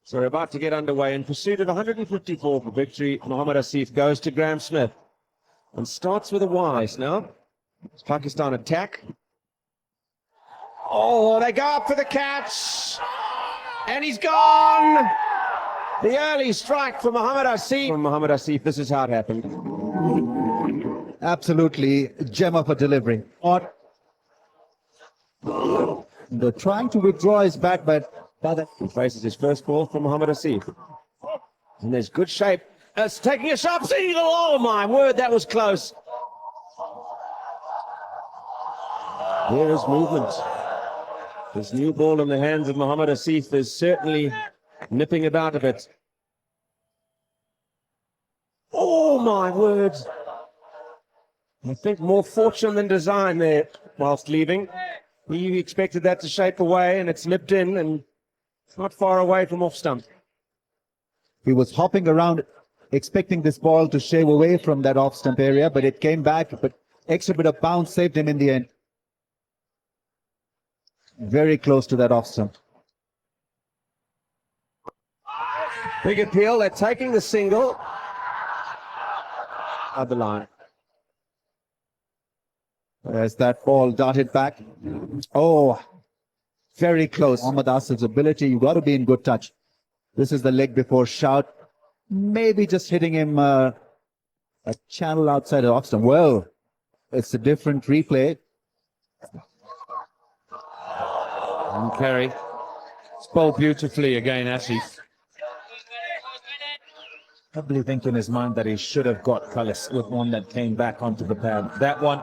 So we're about to get underway. In pursuit of 154 for victory, Mohammad Asif goes to Graeme Smith and starts with a wise now. It's Pakistan attack. Oh, they go up for the catch. And he's gone. The early strike for Mohammad Asif. From Mohammad Asif, this is how it happened. Absolutely gem of a delivery. They're trying to withdraw his bat, but he faces his first ball from Mohammad Asif. And there's good shape. It's taking a sharp single. Oh my word, that was close. There's movement. This new ball in the hands of Mohammad Asif is certainly nipping it out a bit. Oh my word. I think more fortune than design there whilst leaving. He expected that to shape away and it's nipped in and it's not far away from off stump. he was hopping around expecting this ball to shave away from that off stump area, but it came back, but extra bit of bounce saved him in the end. Very close to that off stump. Big appeal, they're taking the single. Other line. As that ball darted back. Oh, very close. Mohammad Asif's ability, you got to be in good touch. This is the leg before shout. Maybe just hitting him a channel outside of off stump. Well, it's a different replay. And Kerry. It's bowled beautifully again, Asif. Probably think in his mind that he should have got Cullis with one that came back onto the pad. That one